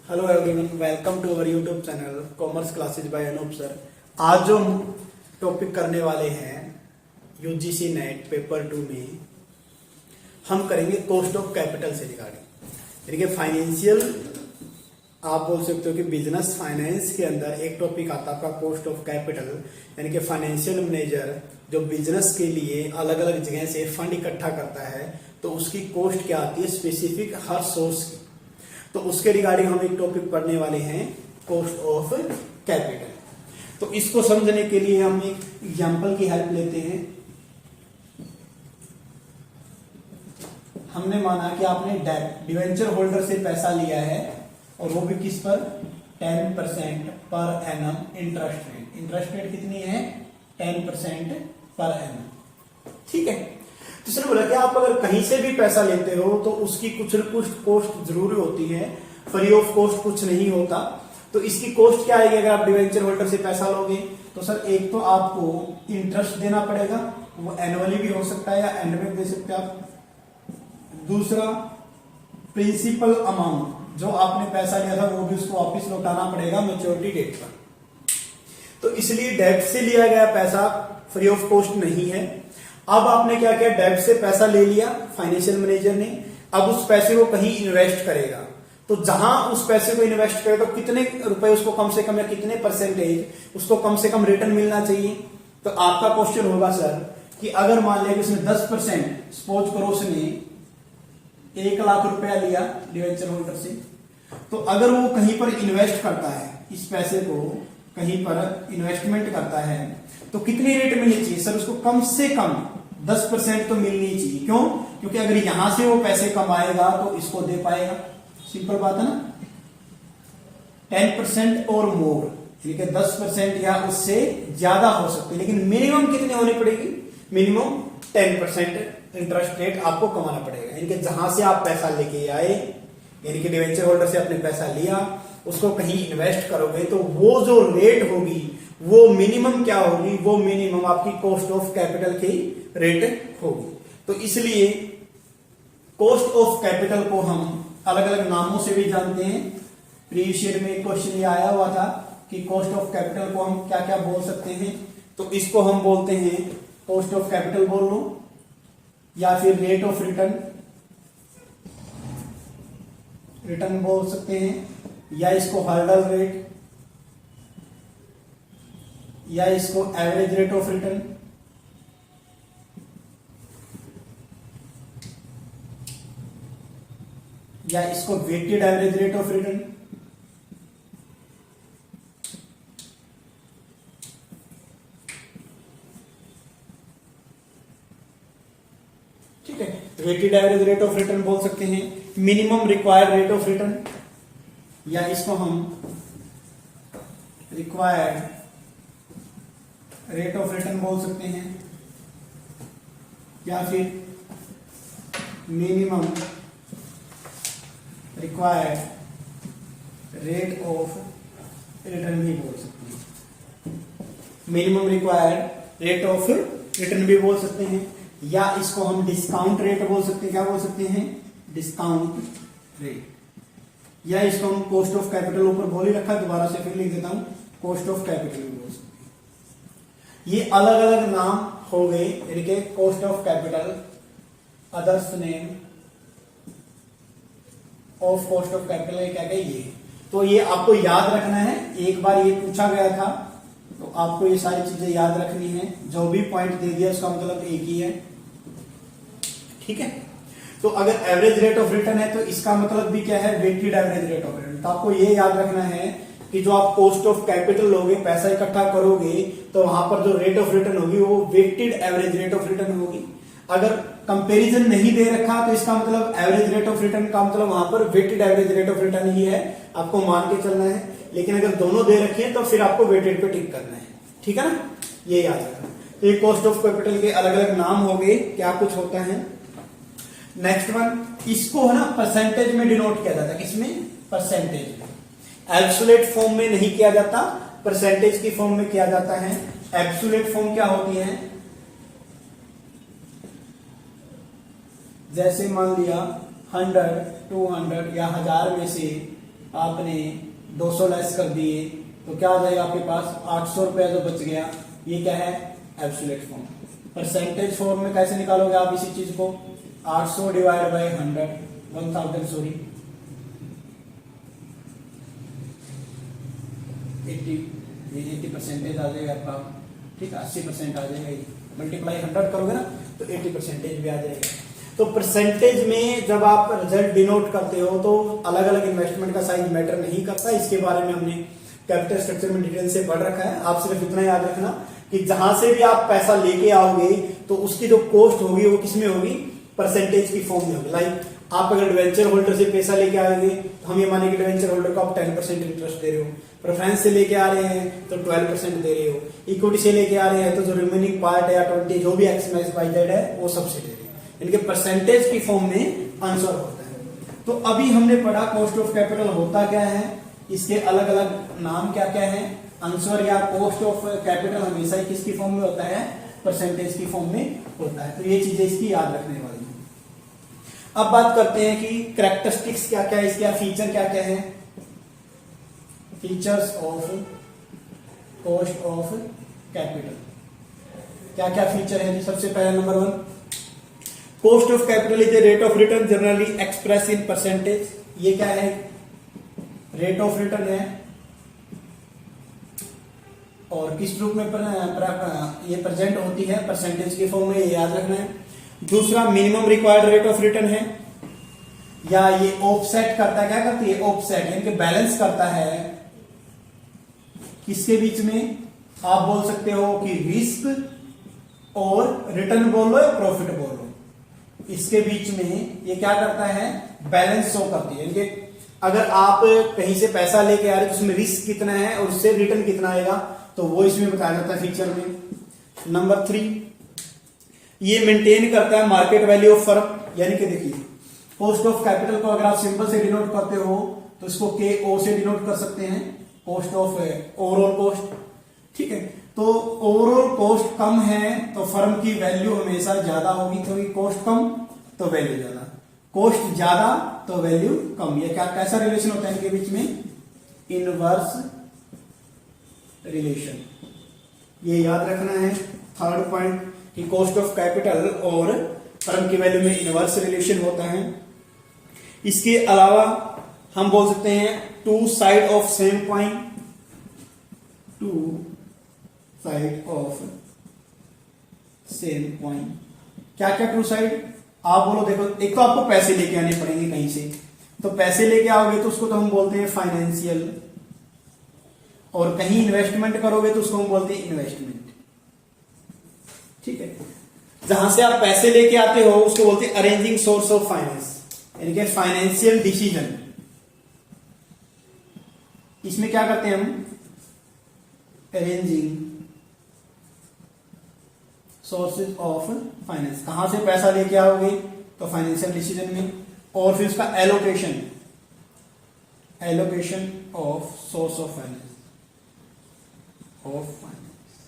Hello everyone, welcome to our YouTube channel commerce classes by Anoop sir. आज जो हम topic करने वाले हैं यूजीसी नेट पेपर 2 में हम करेंगे कॉस्ट ऑफ कैपिटल से रिगार्डिंग। यानी कि फाइनेंशियल आप बोल सकते हो कि बिजनेस फाइनेंस के अंदर एक टॉपिक आता है आपका कॉस्ट ऑफ कैपिटल। यानी कि फाइनेंशियल मैनेजर जो बिजनेस के लिए अलग अलग जगह से फंड इकट्ठा करता है तो उसकी कॉस्ट क्या आती है स्पेसिफिक हर सोर्स की। तो उसके रिगार्डिंग हम एक टॉपिक पढ़ने वाले हैं कॉस्ट ऑफ कैपिटल। तो इसको समझने के लिए हम एक एग्जांपल की हेल्प लेते हैं। हमने माना कि आपने डेट डिवेंचर होल्डर से पैसा लिया है और वो भी किस पर 10% per annum interest rate. Interest rate कितनी है 10% पर एनम। ठीक है। तो सर बोला कि आप अगर कहीं से भी पैसा लेते हो तो उसकी कुछ न कुछ कॉस्ट जरूर होती है, फ्री ऑफ कॉस्ट कुछ नहीं होता। तो इसकी कॉस्ट क्या आएगी अगर आप डिवेंचर होल्डर से पैसा लोगे? तो सर एक तो आपको इंटरेस्ट देना पड़ेगा, वो एनुअली भी हो सकता है या एंड में दे सकते हैं आप। दूसरा प्रिंसिपल अमाउंट जो आपने पैसा लिया था वो भी उसको वापिस लौटाना पड़ेगा मैच्योरिटी डेट पर। तो इसलिए डेब्ट से लिया गया पैसा फ्री ऑफ कॉस्ट नहीं है। अब आपने क्या किया, डेब्ट से पैसा ले लिया फाइनेंशियल मैनेजर ने, अब उस पैसे को कहीं इन्वेस्ट करेगा। तो जहां उस पैसे को इन्वेस्ट करेगा तो कितने रुपए उसको कम से कम या कितने परसेंटेज उसको कम से कम रिटर्न मिलना चाहिए। तो आपका क्वेश्चन होगा सर कि अगर मान लिया कि उसने 10% सपोज करो उसने 1 लाख रुपया लिया डिवेंचर होल्डर से, तो अगर वो कहीं पर इन्वेस्ट करता है, इस पैसे को कहीं पर इन्वेस्टमेंट करता है तो कितनी रेट मिलनी चाहिए? सर उसको कम से कम 10% तो मिलनी चाहिए। क्यों? क्योंकि अगर यहां से वो पैसे कमाएगा तो इसको दे पाएगा। सिंपल बात है ना। 10% और मोर, ठीक है, 10% या उससे ज्यादा हो सकते, लेकिन मिनिमम कितनी होनी पड़ेगी? मिनिमम 10% इंटरेस्ट रेट आपको कमाना पड़ेगा। यानी कि जहां से आप पैसा लेके आए, यानी कि डिवेंचर होल्डर से आपने पैसा लिया, उसको कहीं इन्वेस्ट करोगे तो वो जो रेट होगी वो मिनिमम क्या होगी? वो मिनिमम आपकी कॉस्ट ऑफ कैपिटल की रेट होगी। तो इसलिए कॉस्ट ऑफ कैपिटल को हम अलग अलग नामों से भी जानते हैं। प्रीवियस ईयर में एक क्वेश्चन ये आया हुआ था कि कॉस्ट ऑफ कैपिटल को हम क्या क्या बोल सकते हैं। तो इसको हम बोलते हैं कॉस्ट ऑफ कैपिटल बोल लो, या फिर रेट ऑफ रिटर्न बोल सकते हैं, या इसको हर्डल रेट, या इसको एवरेज रेट ऑफ रिटर्न, या इसको weighted average rate of return. ठीक है, weighted average rate of return बोल सकते हैं, minimum required rate of return, या इसको हम रिक्वायर्ड रेट ऑफ रिटर्न बोल सकते हैं, या फिर minimum required rate of return भी बोल सकते हैं। Minimum required rate of return भी बोल सकते हैं, या इसको हम डिस्काउंट रेट बोल सकते हैं। क्या बोल सकते हैं? Discount rate. या इसको हम कॉस्ट ऑफ कैपिटल ऊपर बोल ही रखा, दोबारा से फिर लिख देता हूं, कॉस्ट ऑफ कैपिटल भी बोल सकते हैं। ये अलग अलग नाम हो गए, यानी कि cost of capital, others name of cost of capital क्या क्या ये। तो ये आपको याद रखना है, एक बार ये पूछा गया था तो आपको ये सारी चीजें याद रखनी है। जो भी पॉइंट दे दिया उसका मतलब एक ही है। ठीक है। तो अगर एवरेज रेट ऑफ रिटर्न है तो इसका मतलब भी क्या है? Weighted average rate of return. तो आपको ये याद रखना है कि जो आप कॉस्ट ऑफ कैपिटल लोगे, पैसा इकट्ठा करोगे, तो वहां पर जो रेट ऑफ रिटर्न होगी वो weighted average rate of return होगी। अगर कंपैरिजन नहीं दे रखा तो इसका मतलब एवरेज रेट ऑफ रिटर्न का मतलब वहां पर weighted average rate of return ही है, आपको मान के चलना है। लेकिन अगर दोनों दे रखे हैं तो फिर आपको वेटेड पे टिक करना है। ठीक है ना, ये याद रखना। तो ये कॉस्ट ऑफ कैपिटल के अलग अलग नाम हो गए, क्या कुछ होता है। नेक्स्ट वन, इसको है ना परसेंटेज में डिनोट किया जाता है। किसमें? परसेंटेज में। एब्सोल्यूट फॉर्म में नहीं किया जाता, परसेंटेज की फॉर्म में किया जाता है। एब्सोल्यूट फॉर्म क्या होती है? जैसे मान लिया 100, 200 या 1000 में से आपने 200 लेस कर दिए तो क्या हो जाएगा आपके पास 800 रुपया जो बच गया। ये क्या है, एब्सोल्यूट फॉर्म। परसेंटेज फॉर्म में कैसे निकालोगे आप इसी चीज को, 800 डिवाइड बाय 1000 सॉरी 80 परसेंटेज आ जाएगा आपका, ठीक है 80% आ जाएगा। मल्टीप्लाई 100 करोगे ना तो 80% भी आ जाएगा। तो परसेंटेज में जब आप रिजल्ट डिनोट करते हो तो अलग अलग इन्वेस्टमेंट का साइज मैटर नहीं करता। इसके बारे में हमने कैपिटल स्ट्रक्चर में डिटेल से पढ़ रखा है। आप सिर्फ इतना याद रखना कि जहां से भी आप पैसा लेके आओगे तो उसकी जो कॉस्ट होगी वो किसमें होगी, परसेंटेज की फॉर्म में होगी। लाइक आप अगर डिवेंचर होल्डर से पैसा लेके आएंगे तो हम ये माने कि डिवेंचर होल्डर को आप 10% इंटरेस्ट दे रहे हो, प्रेफरेंस से लेके आ रहे हैं तो 12% दे रहे हो, इक्विटी से लेके आ रहे हैं तो जो रिमेनिंग पार्ट है या 20 जो भी एक्स वाई जेड है वो सबसे दे रहे हैं। इनके परसेंटेज की फॉर्म में आंसर होता है। तो अभी हमने पढ़ा कॉस्ट ऑफ कैपिटल होता क्या है, इसके अलग अलग नाम क्या क्या है। आंसर या कॉस्ट ऑफ कैपिटल हमेशा ही किसकी फॉर्म में होता है, परसेंटेज की फॉर्म में होता है। तो ये चीजें इसकी याद रखने वाली है। अब बात करते हैं कि कैरेक्टरिस्टिक्स क्या क्या है, इसके फीचर क्या क्या है। Features of cost of capital क्या क्या फीचर है। सबसे पहला number 1, cost of capital is the rate of return generally express in percentage. ये क्या है, रेट ऑफ रिटर्न है और किस रूप में ये प्रेजेंट होती है, परसेंटेज की फॉर्म में, ये याद रखना है। दूसरा minimum required rate of return है, या ये ऑफसेट करता है, क्या करती है, ऑफसेट यानी कि बैलेंस करता है किसके बीच में, आप बोल सकते हो कि रिस्क और रिटर्न बोलो या प्रॉफिट बोलो, इसके बीच में ये क्या करता है, बैलेंस शो करती है। यानी कि अगर आप कहीं से पैसा लेके आ रहे तो उसमें रिस्क कितना है और उससे रिटर्न कितना आएगा, तो वो इसमें बताया जाता है फीचर में। नंबर 3, ये मेंटेन करता है मार्केट वैल्यू ऑफ फर्म। यानी कि देखिए कॉस्ट ऑफ कैपिटल को अगर आप सिंपल से डिनोट करते हो तो इसको KO से डिनोट कर सकते हैं, कॉस्ट ऑफ ओवरऑल कॉस्ट, ठीक है। तो ओवरऑल कॉस्ट कम है तो फर्म की वैल्यू हमेशा ज्यादा होगी, क्योंकि कॉस्ट कम तो वैल्यू ज्यादा, कॉस्ट ज्यादा तो वैल्यू कम। ये क्या कैसा रिलेशन होता है इनके बीच में, इनवर्स रिलेशन। ये याद रखना है। थर्ड पॉइंट कि कॉस्ट ऑफ कैपिटल और फर्म की वैल्यू में इनवर्स रिलेशन होता है। इसके अलावा हम बोल सकते हैं two side of same coin, two side of same coin. क्या क्या टू साइड, आप बोलो देखो, एक तो आपको पैसे लेके आने पड़ेंगे कहीं से, तो पैसे लेके आओगे तो उसको तो हम बोलते हैं फाइनेंशियल, और कहीं इन्वेस्टमेंट करोगे तो उसको हम बोलते हैं इन्वेस्टमेंट, ठीक है। जहां से आप पैसे लेके आते हो उसको बोलते हैं अरेंजिंग सोर्स ऑफ फाइनेंस, यानी कि फाइनेंशियल डिसीजन। इसमें क्या करते हैं हम, अरेंजिंग सोर्सेज ऑफ फाइनेंस, कहां से पैसा लेके आओगे तो फाइनेंशियल डिसीजन में, और फिर उसका allocation, allocation of source of finance, of finance,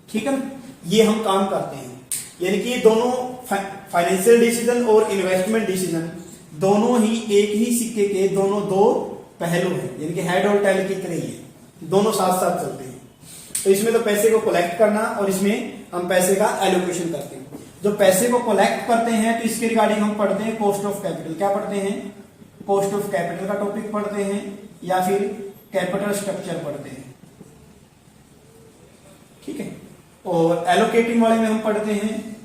ठीक है ना। ये हम काम करते हैं, यानी कि ये दोनों फाइनेंशियल डिसीजन और इन्वेस्टमेंट डिसीजन दोनों ही एक ही सिक्के के दोनों दो पहलू हैं, यानी कि हेड और टेल की तरह ही है, दोनों साथ साथ चलते हैं। तो इसमें तो पैसे को कलेक्ट करना और इसमें हम पैसे का एलोकेशन करते हैं। जो पैसे को कलेक्ट करते हैं तो इसके रिगार्डिंग हम पढ़ते हैं कॉस्ट ऑफ कैपिटल। क्या पढ़ते हैं, कॉस्ट ऑफ कैपिटल का टॉपिक पढ़ते हैं या फिर कैपिटल स्ट्रक्चर पढ़ते हैं, ठीक है। और एलोकेटिंग वाले में हम पढ़ते हैं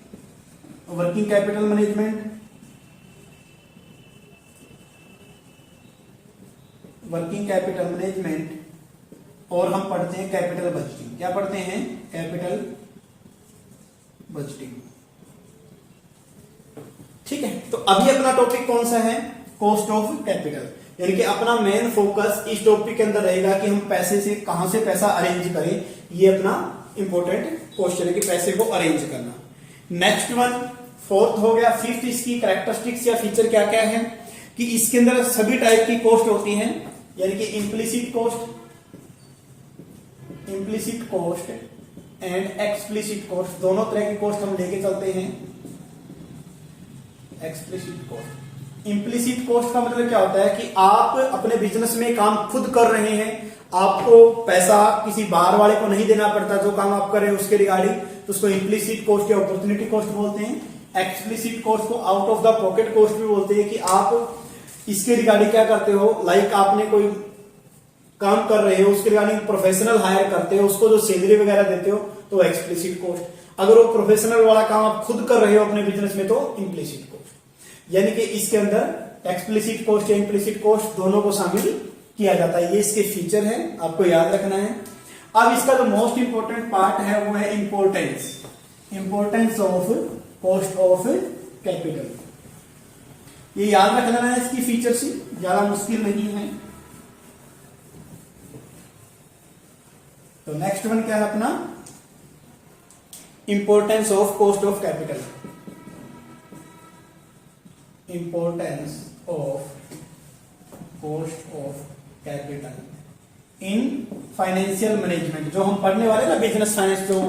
working capital management, working capital management, और हम पढ़ते हैं कैपिटल बजटिंग। क्या पढ़ते हैं, कैपिटल बजटिंग, ठीक है। तो अभी अपना टॉपिक कौन सा है, कॉस्ट ऑफ कैपिटल, यानी कि अपना मेन फोकस इस टॉपिक के अंदर रहेगा कि हम पैसे से कहां से पैसा अरेंज करें। ये अपना इंपॉर्टेंट क्वेश्चन है कि पैसे को अरेंज करना। नेक्स्ट वन, फोर्थ हो गया। फिफ्थ, इसकी कैरेक्टरिस्टिक्स या फीचर क्या क्या है, कि इसके अंदर सभी टाइप की कॉस्ट होती हैं, यानी कि implicit cost, implicit cost and explicit cost, दोनों तरह की कॉस्ट हम लेके चलते हैं। एक्सप्लिसिट कॉस्ट इम्प्लिसिट कॉस्ट का मतलब क्या होता है कि आप अपने बिजनेस में काम खुद कर रहे हैं, आपको पैसा किसी बाहर वाले को नहीं देना पड़ता, जो काम आप कर रहे हैं उसके रिगार्डिंग, तो उसको इम्प्लिसिट कॉस्ट या अपॉर्चुनिटी कॉस्ट बोलते हैं। एक्सप्लिसिट कॉस्ट को out of the pocket cost भी बोलते हैं कि आप इसके रिगार्डिंग क्या करते हो, लाइक आपने कोई काम कर रहे हो, उसके रिगार्डिंग प्रोफेशनल हायर करते हो, उसको जो सैलरी वगैरह देते हो, तो एक्सप्लिसिट कॉस्ट। अगर वो प्रोफेशनल वाला काम आप खुद कर रहे हो अपने बिजनेस में, तो इम्प्लिसिट कॉस्ट। यानी कि इसके अंदर एक्सप्लिसिट कॉस्ट या इम्प्लिसिट कॉस्ट दोनों को शामिल किया जाता है। ये इसके फीचर है, आपको याद रखना है। अब इसका जो मोस्ट इंपोर्टेंट पार्ट है वो है importance of cost of capital. ये याद रख लेना है, इसकी फीचर से ज्यादा मुश्किल नहीं है। तो नेक्स्ट वन क्या है अपना, importance of cost of capital. Importance of cost of capital in financial management. जो हम पढ़ने वाले ना बिजनेस फाइनेंस, जो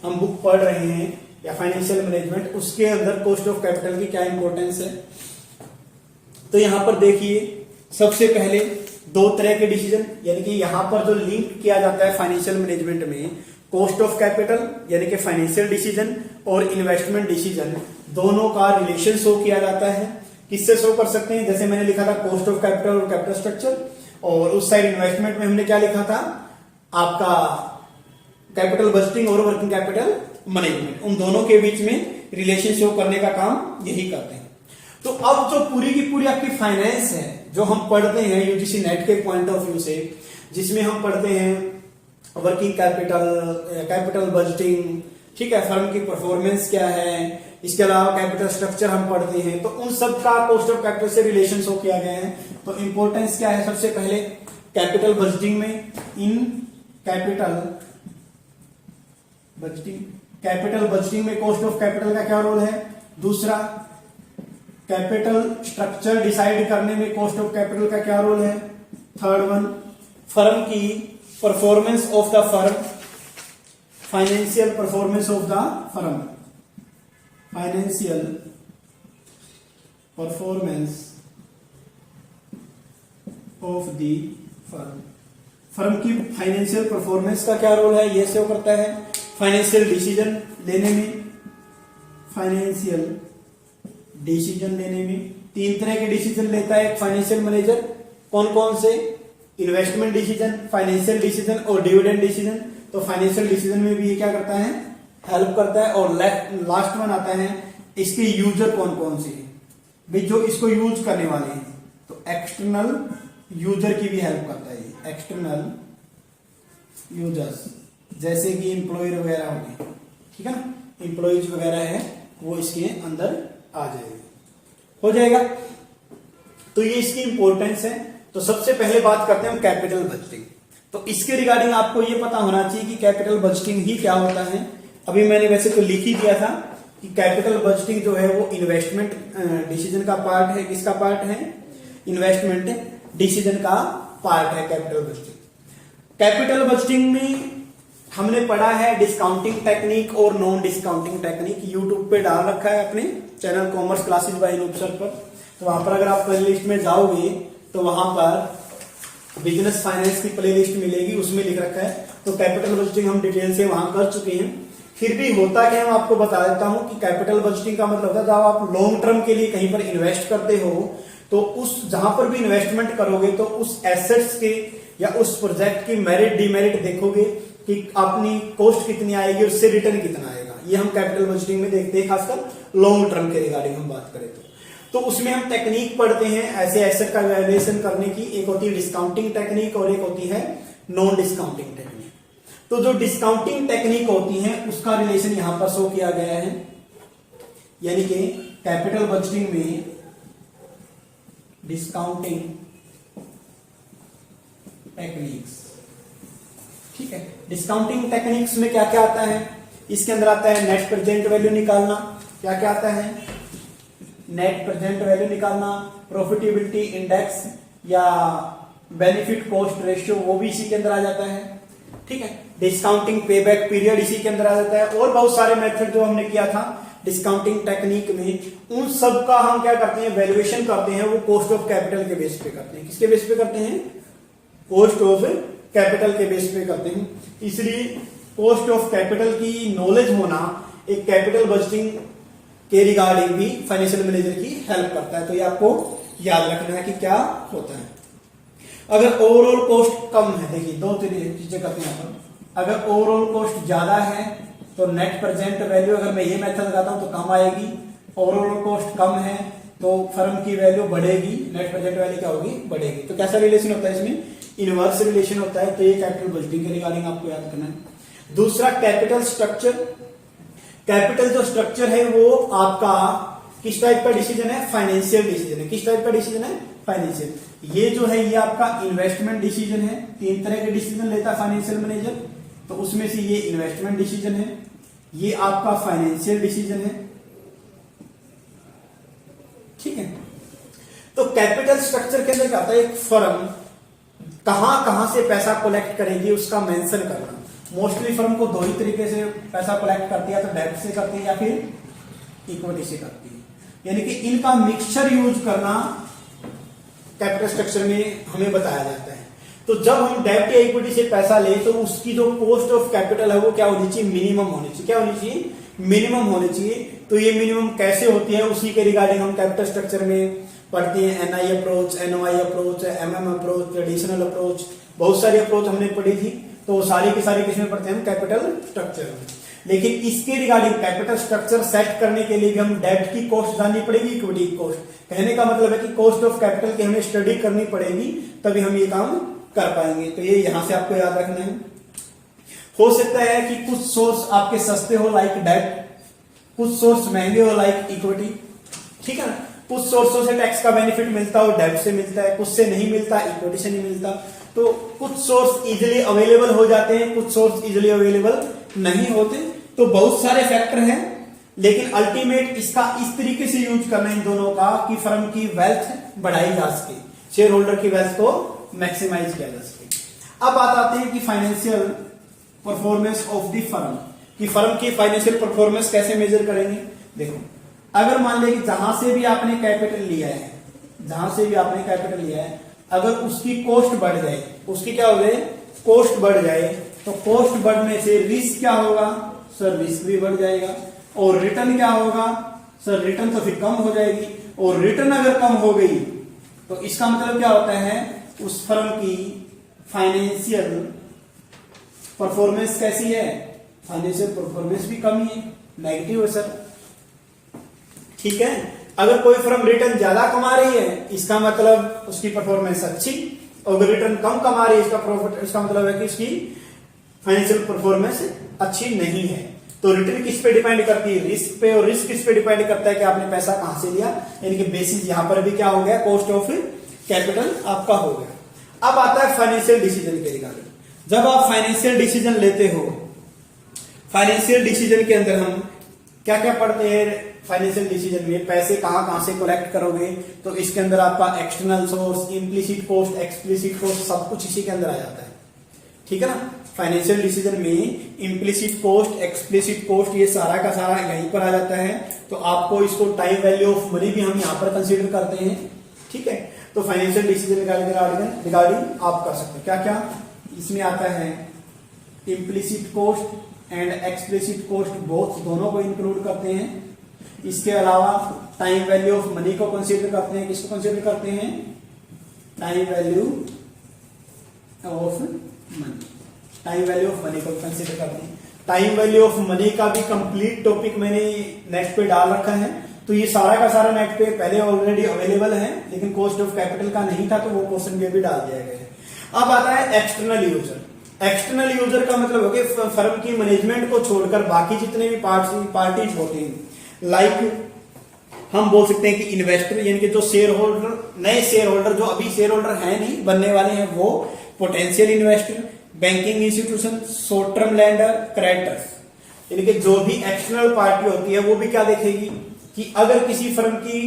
हम बुक पढ़ रहे हैं या फाइनेंशियल मैनेजमेंट, उसके अंदर कॉस्ट ऑफ कैपिटल की क्या इंपॉर्टेंस है। तो यहां पर देखिए, सबसे पहले दो तरह के डिसीजन, यानी कि यहां पर जो लिंक किया जाता है फाइनेंशियल मैनेजमेंट में, कॉस्ट ऑफ कैपिटल यानी कि फाइनेंशियल डिसीजन और इन्वेस्टमेंट डिसीजन, दोनों का रिलेशन शो किया जाता है। किससे शो कर सकते हैं, जैसे मैंने लिखा था कॉस्ट ऑफ कैपिटल और कैपिटल स्ट्रक्चर, और उस साइड इन्वेस्टमेंट में हमने क्या लिखा था, आपका कैपिटल बजटिंग और वर्किंग कैपिटल मैनेजमेंट। उन दोनों के बीच में रिलेशन शो करने का काम यही करते हैं। तो अब जो पूरी की पूरी आपकी फाइनेंस है, जो हम पढ़ते हैं यूजीसी नेट के पॉइंट ऑफ व्यू से, जिसमें हम पढ़ते हैं वर्किंग कैपिटल बजटिंग, ठीक है, फर्म की परफॉर्मेंस क्या है, इसके अलावा कैपिटल स्ट्रक्चर हम पढ़ते हैं, तो उन सब का कॉस्ट ऑफ कैपिटल से रिलेशन शो किया गया है। तो इंपॉर्टेंस क्या है, सबसे पहले कैपिटल बजटिंग में, इन कैपिटल बजटिंग में कॉस्ट ऑफ कैपिटल का क्या रोल है। दूसरा, कैपिटल स्ट्रक्चर डिसाइड करने में कॉस्ट ऑफ कैपिटल का क्या रोल है। थर्ड वन, फर्म की performance of the firm, financial performance of the firm, financial performance of the firm, firm की फाइनेंशियल परफॉर्मेंस का क्या रोल है, ये शो करता है। फाइनेंशियल डिसीजन लेने में, फाइनेंशियल डिसीजन लेने में तीन तरह के डिसीजन लेता है एक फाइनेंशियल मैनेजर। कौन कौन से, इन्वेस्टमेंट डिसीजन, फाइनेंशियल डिसीजन और डिविडेंड डिसीजन। तो फाइनेंशियल डिसीजन में भी ये क्या करता है, हेल्प करता है। और लास्ट वन आता है, इसके यूजर कौन कौन से भी, जो इसको यूज करने वाले हैं, तो एक्सटर्नल यूजर की भी हेल्प करता है। एक्सटर्नल यूजर्स जैसे कि एम्प्लॉय वगैरह हो गए, ठीक है ना, एम्प्लॉयज वगैरह है, वो इसके अंदर आ जाएगा, हो जाएगा। तो ये इसकी इंपॉर्टेंस है। तो सबसे पहले बात करते हैं हम कैपिटल बजटिंग। तो इसके रिगार्डिंग आपको ये पता होना चाहिए कि कैपिटल बजटिंग ही क्या होता है। अभी मैंने वैसे तो लिख ही दिया था कि कैपिटल बजटिंग जो है वो इन्वेस्टमेंट डिसीजन का पार्ट है। किसका पार्ट है, इन्वेस्टमेंट डिसीजन का पार्ट है कैपिटल बजटिंग। कैपिटल बजटिंग में हमने पढ़ा है डिस्काउंटिंग टेक्निक और नॉन डिस्काउंटिंग टेक्निक। यूट्यूब पे डाल रखा है अपने channel commerce classes by Anoop sir पर। तो वहां पर अगर आप प्लेलिस्ट में जाओगे तो वहां पर बिजनेस फाइनेंस की प्लेलिस्ट मिलेगी, उसमें लिख रखा है। तो कैपिटल बजटिंग हम डिटेल से वहां कर चुके हैं। फिर भी होता क्या, मैं आपको बता देता हूं कि कैपिटल बजटिंग का मतलब होता है जब आप लॉन्ग टर्म के लिए कहीं पर इन्वेस्ट करते हो, तो उस जहां पर भी इन्वेस्टमेंट करोगे तो उस एसेट्स के या उस प्रोजेक्ट की मेरिट डिमेरिट देखोगे कि अपनी कॉस्ट कितनी आएगी, उससे रिटर्न कितना आएगा। ये हम कैपिटल बजटिंग में देखते हैं, खासकर लॉन्ग टर्म के रिगार्डिंग हम बात करें तो उसमें हम टेक्निक पढ़ते हैं ऐसे एसेट का वैल्यूएशन करने की। एक होती है डिस्काउंटिंग टेक्निक और एक होती है नॉन डिस्काउंटिंग टेक्निक। तो जो डिस्काउंटिंग टेक्निक होती है उसका रिलेशन यहां पर शो किया गया है, यानी कि कैपिटल बजटिंग में डिस्काउंटिंग टेक्निक्स, ठीक है। डिस्काउंटिंग टेक्निक्स में क्या क्या आता है, इसके अंदर आता है नेट प्रेजेंट वैल्यू निकालना। क्या क्या आता है, नेट प्रेजेंट वैल्यू निकालना, प्रॉफिटेबिलिटी इंडेक्स या बेनिफिट कॉस्ट रेशियो, वो भी इसी के अंदर आ जाता है, ठीक है। डिस्काउंटिंग पेबैक पीरियड इसी के अंदर आ जाता है। और बहुत सारे मेथड जो हमने किया था डिस्काउंटिंग टेक्निक में, उन सब का हम क्या करते हैं, वैल्यूएशन करते हैं, वो कॉस्ट ऑफ कैपिटल के बेस पे करते हैं। किसके बेस पे करते हैं? कॉस्ट ऑफ कैपिटल के बेस पे करते हैं। इसलिए कॉस्ट ऑफ कैपिटल की नॉलेज होना एक कैपिटल बजटिंग के रिगार्डिंग भी फाइनेंशियल मैनेजर की हेल्प करता है। तो ये आपको याद रखना है कि क्या होता है। अगर ओवरऑल कॉस्ट कम है, देखिए दो चीजें करते हैं अपन। अगर ओवरऑल कॉस्ट ज्यादा है तो नेट प्रेजेंट वैल्यू, अगर मैं ये मेथड लगाता हूं तो कम आएगी। ओवरऑल कॉस्ट कम है तो फर्म की वैल्यू बढ़ेगी, नेट प्रेजेंट वैल्यू क्या होगी, बढ़ेगी। तो कैसा रिलेशन होता है इसमें? इनवर्स रिलेशन होता है। तो ये कैपिटल बजटिंग के रिगार्डिंग आपको याद करना है। दूसरा कैपिटल स्ट्रक्चर। कैपिटल जो स्ट्रक्चर है वो आपका किस टाइप का डिसीजन है? फाइनेंशियल डिसीजन है। किस टाइप का डिसीजन है? फाइनेंशियल। ये जो है ये आपका इन्वेस्टमेंट डिसीजन है। 3 तरह के डिसीजन लेता है फाइनेंशियल मैनेजर, तो उसमें से ये इन्वेस्टमेंट डिसीजन है, ये आपका फाइनेंशियल डिसीजन है। ठीक है। तो कैपिटल स्ट्रक्चर के अंदर क्या होता है, एक फर्म कहां कहां से पैसा कलेक्ट करेगी उसका मेंशन करना। मोस्टली फर्म को दो ही तरीके से पैसा कलेक्ट करती है, तो डेब्ट से करती है या फिर इक्विटी से करती है। यानी कि इनका मिक्सचर यूज करना कैपिटल स्ट्रक्चर में हमें बताया जाता है। तो जब हम डेब्ट या इक्विटी से पैसा ले तो उसकी जो कॉस्ट ऑफ कैपिटल है वो क्या होनी चाहिए? मिनिमम होनी चाहिए। क्या होनी चाहिए? मिनिमम होनी चाहिए। तो ये मिनिमम कैसे होती है उसी के रिगार्डिंग हम कैपिटल स्ट्रक्चर में पढ़ते हैं। NI approach, NOI approach, MM approach, traditional approach, बहुत सारी अप्रोच हमने पढ़ी थी। तो सारी की सारी किसमें पढ़ते हैं हम? कैपिटल स्ट्रक्चर में। लेकिन इसके रिगार्डिंग कैपिटल स्ट्रक्चर सेट करने के लिए भी हम डेब्ट की कॉस्ट जाननी पड़ेगी, इक्विटी की कॉस्ट। कहने का मतलब है कि कॉस्ट ऑफ कैपिटल की हमें स्टडी करनी पड़ेगी, तभी हम ये काम कर पाएंगे। तो ये यहां से आपको याद रखना है। हो सकता है कि कुछ सोर्स आपके सस्ते हो लाइक डेब्ट, कुछ सोर्स महंगे हो लाइक इक्विटी। ठीक है ना। कुछ सोर्सों से टैक्स का बेनिफिट मिलता हो, डेब्ट से मिलता है, कुछ से नहीं मिलता, इक्विटी से नहीं मिलता। तो कुछ सोर्स इजिली अवेलेबल हो जाते हैं, कुछ सोर्स इजिली अवेलेबल नहीं होते। तो बहुत सारे फैक्टर हैं, लेकिन अल्टीमेट इसका इस तरीके से यूज करना इन दोनों का कि फर्म की वेल्थ बढ़ाई जा सके, शेयर होल्डर की वेल्थ को मैक्सिमाइज किया जा सके। अब बात आते हैं कि financial performance of the firm, कि फर्म की फाइनेंशियल परफॉर्मेंस कैसे मेजर करेंगे। देखो, अगर मान ले कि जहां से भी आपने कैपिटल लिया है, जहां से भी आपने कैपिटल लिया है, अगर उसकी कॉस्ट बढ़ जाए, उसकी क्या हो जाए? कॉस्ट बढ़ जाए, तो कॉस्ट बढ़ने से रिस्क क्या होगा? सर रिस्क भी बढ़ जाएगा। और रिटर्न क्या होगा? सर रिटर्न तो फिर कम हो जाएगी। और रिटर्न अगर कम हो गई तो इसका मतलब क्या होता है? उस फर्म की फाइनेंशियल परफॉर्मेंस कैसी है? फाइनेंशियल परफॉर्मेंस भी कम ही है, नेगेटिव है सर। ठीक है। अगर कोई फर्म रिटर्न ज्यादा कमा रही है, इसका मतलब उसकी परफॉर्मेंस अच्छी, और अगर रिटर्न कम कमा रही है, इसका मतलब है कि उसकी फाइनेंशियल परफॉर्मेंस अच्छी नहीं है। तो रिटर्न किस पे डिपेंड करती है? रिस्क पे। और रिस्क किस पे डिपेंड करता है कि आपने पैसा कहां से लिया, यानी कि बेसिस यहां पर भी क्या हो गया? कॉस्ट ऑफ कैपिटल आपका हो गया। अब आता है फाइनेंशियल डिसीजन के रिगार्डिंग। जब आप फाइनेंशियल डिसीजन लेते हो, फाइनेंशियल डिसीजन के अंदर हम क्या क्या पढ़ते हैं? फाइनेंशियल डिसीजन में पैसे कहां कहां से कलेक्ट करोगे, तो इसके अंदर आपका external source, implicit cost, explicit cost, सब कुछ इसी के अंदर आ जाता है। ठीक है ना। फाइनेंशियल डिसीजन में इम्प्लिसिट कॉस्ट, एक्सप्लिसिट कॉस्ट, ये सारा का सारा यहीं पर आ जाता है। तो आपको इसको टाइम वैल्यू ऑफ मनी भी हम यहां पर कंसीडर करते हैं। ठीक है। तो फाइनेंशियल डिसीजन रिगार्डिंग आप कर सकते हैं क्या क्या इसमें आता है? Implicit cost and explicit cost, both दोनों को इंक्लूड करते हैं। इसके अलावा टाइम वैल्यू ऑफ मनी को कंसीडर करते हैं। किसको कंसीडर करते हैं? Time value of money. Time value of money को कंसीडर करते हैं। टाइम वैल्यू ऑफ मनी का भी कंप्लीट टॉपिक मैंने नेट पे डाल रखा है। तो ये सारा का सारा नेट पे पहले ऑलरेडी अवेलेबल है, लेकिन कॉस्ट ऑफ कैपिटल का नहीं था, तो वो क्वेश्चन भी डाल दिया गया है। अब आता है एक्सटर्नल यूजर। एक्सटर्नल यूजर का मतलब हो गया फर्म की मैनेजमेंट को छोड़कर बाकी जितने भी पार्टीज होते हैं, लाइक हम बोल सकते हैं कि इन्वेस्टर, यानी कि जो शेयर होल्डर, नए शेयर होल्डर जो अभी शेयर होल्डर है नहीं, बनने वाले हैं, वो potential investor, banking institution, short term lender, creditors. यानी कि जो भी एक्सटर्नल पार्टी होती है वो भी क्या देखेगी कि अगर किसी फर्म की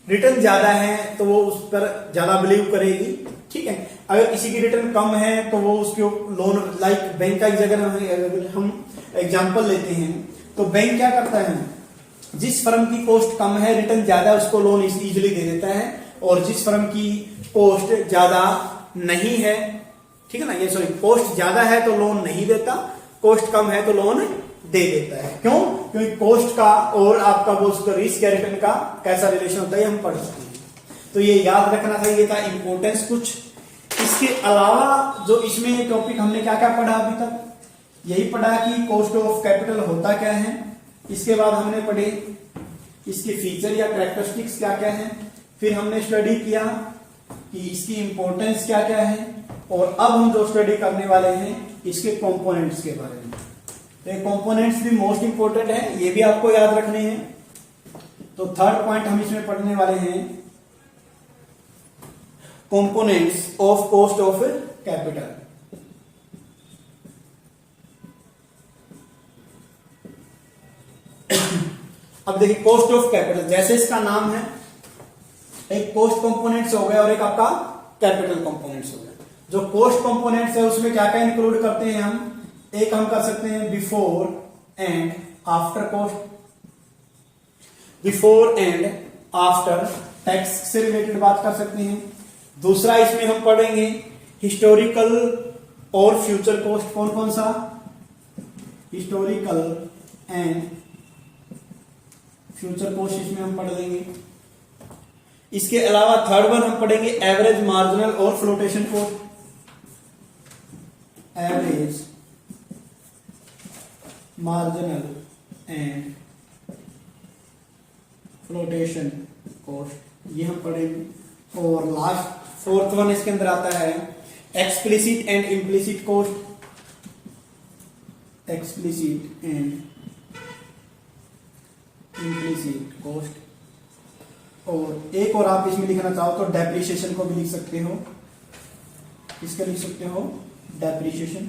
रिटर्न ज्यादा है तो वो उस पर ज्यादा बिलीव करेगी। ठीक है। अगर किसी की रिटर्न कम है तो वो उसको लोन, लाइक बैंक का एक जगह हम एग्जाम्पल लेते हैं, तो बैंक क्या करता है? जिस फर्म की कॉस्ट कम है, रिटर्न ज्यादा है, उसको लोन इजीली दे देता है, और जिस फर्म की कॉस्ट ज्यादा नहीं है, ठीक है ना, ये सॉरी, कॉस्ट ज्यादा है तो लोन नहीं देता, कॉस्ट कम है तो लोन दे देता है। क्यों? क्योंकि कॉस्ट का और आपका वो रिस्क या रिटर्न का कैसा रिलेशन होता है हम पढ़ सकते हैं। तो ये याद रखना था, ये था इंपॉर्टेंस कुछ। इसके अलावा जो इसमें टॉपिक हमने क्या क्या पढ़ा अभी तक, यही पढ़ा कि कॉस्ट ऑफ कैपिटल होता क्या है, इसके बाद हमने पढ़े इसके फीचर या कैरेक्टरिस्टिक्स क्या क्या है, फिर हमने स्टडी किया कि इसकी इंपॉर्टेंस क्या क्या है, और अब हम जो स्टडी करने वाले हैं इसके कंपोनेंट्स के बारे में। तो ये कंपोनेंट्स भी मोस्ट इंपॉर्टेंट है, ये भी आपको याद रखने हैं। तो थर्ड पॉइंट हम इसमें पढ़ने वाले हैं components of cost of capital. अब देखिए कॉस्ट ऑफ कैपिटल, जैसे इसका नाम है, एक कॉस्ट कंपोनेंट्स हो गया और एक आपका कैपिटल कंपोनेंट्स हो गया। जो कॉस्ट कंपोनेंट्स है उसमें क्या क्या इंक्लूड करते हैं हम, एक हम कर सकते हैं before and after cost, before and after tax से रिलेटेड बात कर सकते हैं। दूसरा इसमें हम पढ़ेंगे हिस्टोरिकल और फ्यूचर कॉस्ट, कौन कौन सा, हिस्टोरिकल एंड फ्यूचर कॉस्ट इसमें हम पढ़ लेंगे। इसके अलावा थर्ड वन हम पढ़ेंगे एवरेज, मार्जिनल और flotation cost, average, marginal and flotation cost, ये हम पढ़ेंगे। और लास्ट फोर्थ वन इसके अंदर आता है explicit and implicit cost, explicit and implicit cost. और एक और आप इसमें लिखना चाहो तो डेप्रिसिएशन को भी लिख सकते हो, इसका लिख सकते हो डेप्रिसिएशन।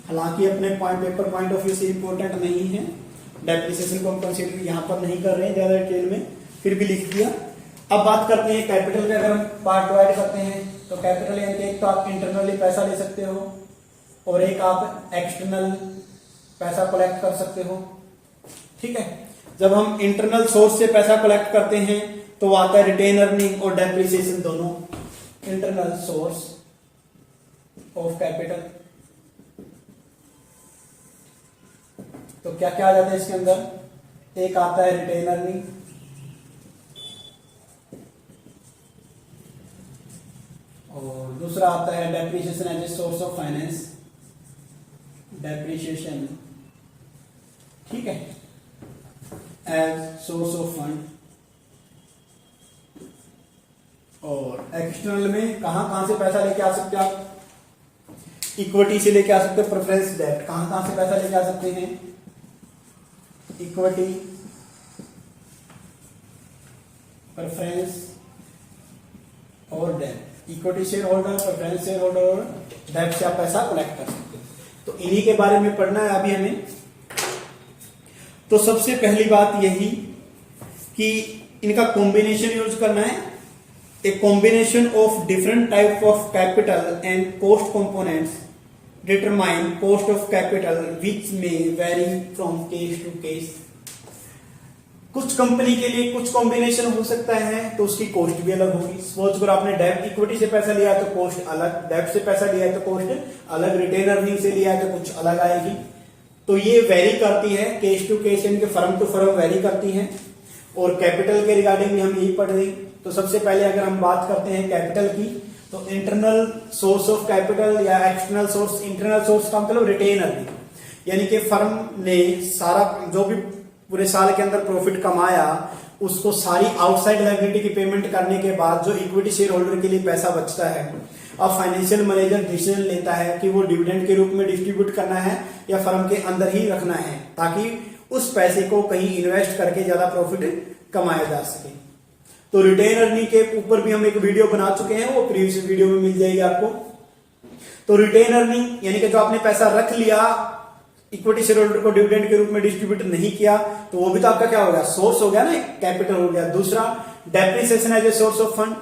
हालांकि अपने पेपर पॉइंट ऑफ व्यू से इंपॉर्टेंट नहीं है, डेप्रिसिएशन को हम कंसीडर यहां पर नहीं कर रहे हैं ज्यादा डिटेल में, फिर भी लिख दिया। अब बात करते हैं कैपिटल के, अगर हम पार्ट डिवाइड करते हैं तो कैपिटल यानी कि एक तो आप इंटरनली पैसा ले सकते हो और एक आप एक्सटर्नल पैसा कलेक्ट कर सकते हो, ठीक है। जब हम इंटरनल सोर्स से पैसा कलेक्ट करते हैं तो आता है रिटेन अर्निंग और डेप्रिसिएशन दोनों, इंटरनल सोर्स ऑफ कैपिटल। तो क्या क्या आ जाता है इसके अंदर, एक आता है रिटेन अर्निंग, और दूसरा आता है depreciation as a source of finance, depreciation, ठीक है, एज सोर्स ऑफ फंड। और एक्सटर्नल में कहां से पैसा लेके आ सकते हैं आप, इक्विटी से लेके आ सकते हैं, प्रेफरेंस डेट, कहां से पैसा लेके आ सकते हैं, इक्विटी, प्रेफरेंस और debt, equity share holder, preference shareholder और डेट से आप पैसा कलेक्ट कर सकते हैं। तो इन्हीं के बारे में पढ़ना है अभी हमें। तो सबसे पहली बात यही कि इनका कॉम्बिनेशन यूज करना है, a combination of different type of capital and cost components determine cost of capital which may vary from case to case. कुछ कंपनी के लिए कुछ कॉम्बिनेशन हो सकता है तो उसकी कॉस्ट भी अलग होगी। सपोज अगर आपने डेब्ट इक्विटी से पैसा लिया तो कॉस्ट अलग, डेब्ट से पैसा लिया है तो कॉस्ट अलग, रिटेन अर्निंग से लिया है तो कुछ अलग आएगी। तो ये वेरी करती है, केस टू केस, इनके फर्म टू फर्म वेरी करती है। और कैपिटल के रिगार्डिंग भी हम यही पढ़ रहे हैं। तो सबसे पहले अगर हम बात करते हैं कैपिटल की, तो इंटरनल सोर्स ऑफ कैपिटल या एक्सटर्नल सोर्स, इंटरनल सोर्स का मतलब रिटेन अर्निंग, यानी कि फर्म ने सारा जो भी पूरे साल के अंदर प्रॉफिट कमाया उसको सारी आउटसाइड लायबिलिटी की पेमेंट करने के बाद जो इक्विटी शेयर होल्डर के लिए पैसा बचता है, अब फाइनेंशियल मैनेजर डिसीजन लेता है कि वो डिविडेंड के रूप में डिस्ट्रीब्यूट करना है या फर्म के अंदर ही रखना है, ताकि उस पैसे को कहीं इन्वेस्ट करके ज्यादा प्रॉफिट कमाया जा सके। तो रिटेन अर्निंग के ऊपर भी हम एक वीडियो बना चुके हैं, वो प्रीवियस वीडियो में मिल जाएगी आपको। तो रिटेन अर्निंग यानी कि जो आपने पैसा रख लिया, इक्विटी शेयर होल्डर को डिविडेंड के रूप में डिस्ट्रीब्यूट नहीं किया, तो वो भी तो आपका क्या हो गया, सोर्स हो गया ना, कैपिटल हो गया। दूसरा depreciation as a source of fund,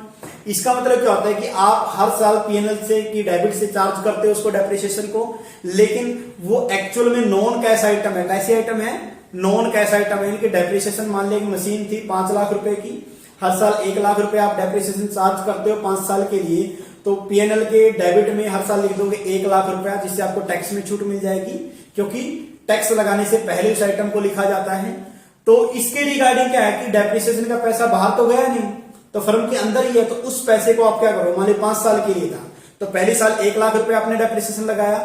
इसका मतलब क्या होता है कि आप हर साल पीएनएल से की डेबिट से चार्ज करते हो उसको डेप्रिसिएशन को, लेकिन वो एक्चुअल में नॉन कैश आइटम है। कैसी आइटम है? नॉन कैश आइटम है, इनकी डेप्रिसिएशन मान लिया कि मशीन थी 5 लाख रुपए की, हर साल 1 लाख रुपए आप डेप्रिसिएशन चार्ज करते हो 5 साल के लिए, तो पीएनएल के डेबिट में हर साल लिख दोगे 1 लाख रुपया, जिससे आपको टैक्स में छूट मिल जाएगी, क्योंकि टैक्स लगाने से पहले उस आइटम को लिखा जाता है। तो इसके रिगार्डिंग क्या है कि डेप्रिसिएशन का पैसा बाहर तो गया नहीं, तो फर्म के अंदर ही है, तो उस पैसे को आप क्या करो, मान ली 5 साल के लिए था, तो पहले साल 1 लाख रुपए आपने डेप्रिसिएशन लगाया,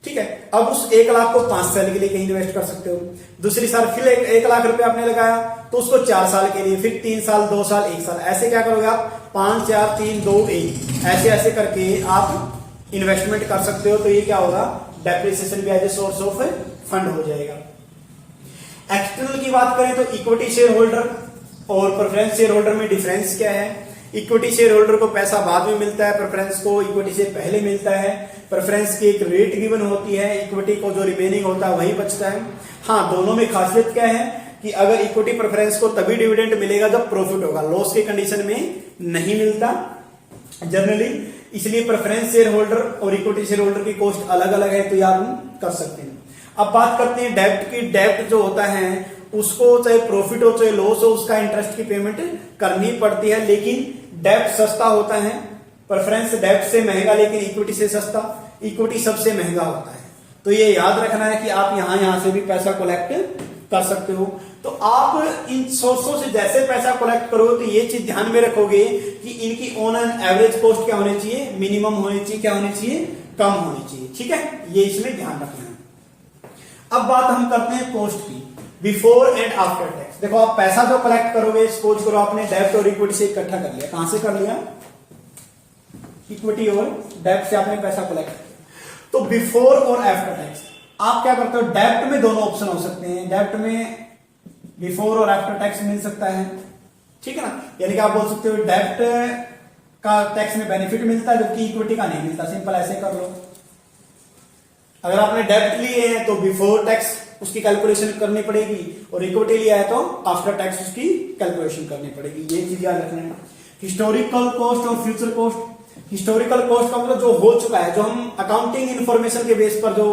ठीक है, अब उस 1 लाख को 5 साल के लिए कहीं इन्वेस्ट कर सकते हो। दूसरी साल फिर 1 लाख रुपए आपने लगाया, तो उसको 4 साल के लिए, फिर 3 साल, 2 साल, 1 साल, ऐसे क्या करोगे आप, 5, 4, 3, 2, 1, ऐसे ऐसे करके आप इन्वेस्टमेंट कर सकते हो। तो ये क्या होगा, डेप्रिसिएशन भी as a source of fund हो जाएगा। एक्सटर्नल की बात करें तो इक्विटी शेयर होल्डर और प्रेफरेंस शेयर होल्डर में डिफरेंस क्या है। इक्विटी शेयर होल्डर को पैसा बाद में मिलता है, प्रेफरेंस को इक्विटी से पहले मिलता है। प्रेफरेंस की एक रेट गिवन होती है, इक्विटी को जो रिमेनिंग होता है वही बचता है। हाँ, दोनों में खासियत क्या है कि अगर इक्विटी प्रेफरेंस को तभी डिविडेंड मिलेगा जब प्रॉफिट होगा, लॉस के कंडीशन में नहीं मिलता जनरली, इसलिए प्रेफरेंस शेयर होल्डर और इक्विटी शेयर होल्डर की कॉस्ट अलग अलग है, तो याद कर सकते हैं। अब बात करते हैं डेब्ट की। डेब्ट जो होता है उसको चाहे प्रॉफिट हो चाहे लॉस हो, उसका इंटरेस्ट की पेमेंट करनी पड़ती है, लेकिन डेब्ट सस्ता होता है। प्रेफरेंस डेब्ट से महंगा लेकिन इक्विटी से सस्ता, इक्विटी सबसे महंगा होता है। तो ये याद रखना है कि आप यहां से भी पैसा कलेक्ट कर सकते हो। तो आप इन सोर्सों से जैसे पैसा कलेक्ट करोगे तो ये चीज ध्यान में रखोगे कि इनकी ऑन एन एवरेज कॉस्ट क्या होनी चाहिए, मिनिमम होनी चाहिए, क्या होनी चाहिए, कम होनी चाहिए, ठीक है, ये इसमें ध्यान रखना है। अब बात हम करते हैं कॉस्ट की, बिफोर एंड आफ्टर टैक्स। देखो आप पैसा जो कलेक्ट करोगे, सपोज करो आपने डेब्ट और इक्विटी से इकट्ठा कर लिया, कहां से कर लिया, इक्विटी और डेब्ट से आपने पैसा कलेक्ट किया, तो बिफोर और आफ्टर टैक्स आप क्या करते हो, डेब्ट में दोनों ऑप्शन हो सकते हैं, डेब्ट में बिफोर और आफ्टर टैक्स मिल सकता है, ठीक है ना, यानी कि आप बोल सकते हो डेब्ट का टैक्स में बेनिफिट मिलता है जबकि इक्विटी का नहीं मिलता, सिंपल ऐसे कर लो। अगर आपने डेब्ट लिए हैं तो बिफोर टैक्स उसकी कैलकुलेशन करनी पड़ेगी, और इक्विटी लिया है तो आफ्टर टैक्स उसकी कैलकुलेशन करनी पड़ेगी, ये चीज याद रखना है। हिस्टोरिकल कॉस्ट और फ्यूचर कॉस्ट। हिस्टोरिकल कॉस्ट का मतलब जो हो चुका है, जो हम अकाउंटिंग इंफॉर्मेशन के बेस पर जो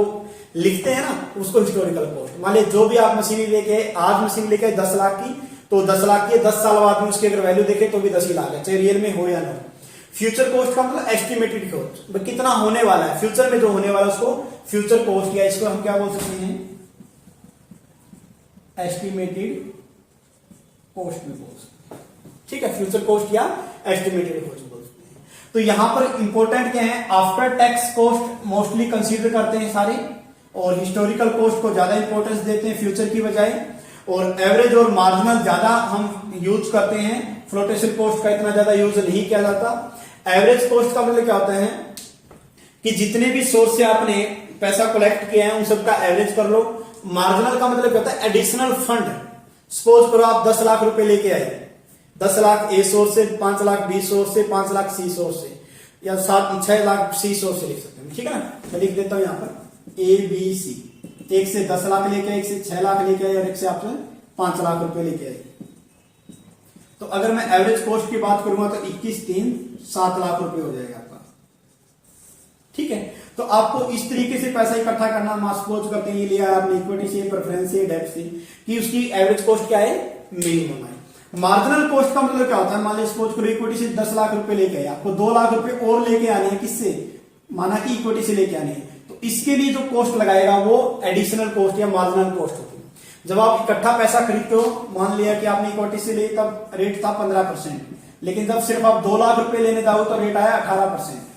लिखते हैं ना, उसको हिस्टोरिकल कॉस्ट। मान लीजिए जो भी आप मशीन लेके, आज मशीन लेके 10 लाख की, तो 10 लाख की 10 साल बाद में उसकी अगर वैल्यू देखे तो भी 10 ही लाख है, चाहे रियल में हो या ना हो। फ्यूचर कॉस्ट का मतलब एस्टिमेटेड कॉस्ट, कितना होने वाला है फ्यूचर में, जो होने वाला है उसको फ्यूचर कॉस्ट, या इसको हम क्या बोल सकते हैं, एस्टिमेटेड कॉस्ट में बोल सकते हैं, ठीक है, फ्यूचर कॉस्ट या एस्टिमेटेड कॉस्ट बोल सकते हैं। तो यहां पर इंपॉर्टेंट क्या है, after tax cost mostly consider करते हैं सारे, और हिस्टोरिकल कॉस्ट को ज्यादा इंपॉर्टेंस देते हैं फ्यूचर की बजाय, और एवरेज और मार्जिनल ज्यादा हम यूज करते हैं, फ्लोटेशन कॉस्ट का इतना ज्यादा यूज नहीं किया जाता। एवरेज कॉस्ट का मतलब क्या होता है कि जितने भी सोर्स से आपने पैसा कलेक्ट किया है उन सबका एवरेज कर लो। मार्जिनल का मतलब क्या होता है, एडिशनल फंड। सपोज करो आप 10 लाख रुपए लेके आए, 10 लाख ए सोर्स से, 5 लाख बी सोर्स से, 5 लाख सी सोर्स से, या 6 लाख सी सोर्स से लिख सकते हैं, ठीक है ना। मैं लिख देता हूं यहां पर ए बी सी, एक से 10 लाख लेके आए, एक से 6 लाख लेके आए, और एक से आपने 5 लाख रुपए लेके आए। तो अगर मैं एवरेज कॉस्ट की बात करूंगा तो 21, 3, 7 लाख रुपए हो जाएगा आपका, ठीक है। तो आपको इस तरीके से पैसा इकट्ठा करना, सपोज करते हैं ये लिया आपने इक्विटी से, प्रेफरेंस से, डेब्ट से, कि उसकी एवरेज कॉस्ट क्या है, मिनिमम है। मार्जिनल कॉस्ट का मतलब क्या होता है, मान लीजिए सपोज करो इक्विटी से 10 लाख रुपए लेके आए, आपको 2 लाख रुपए और लेके आने हैं, किससे, माना कि इक्विटी से लेके आने हैं, तो इसके लिए जो कॉस्ट लगाएगा वो एडिशनल कॉस्ट या मार्जिनल कॉस्ट होती है। जब आप इकट्ठा पैसा खरीदते हो, मान लिया कि आपने इक्विटी से लिए, तब रेट था 15%, लेकिन जब सिर्फ आप 2 लाख रुपए लेने जाओ तो रेट आया 18%,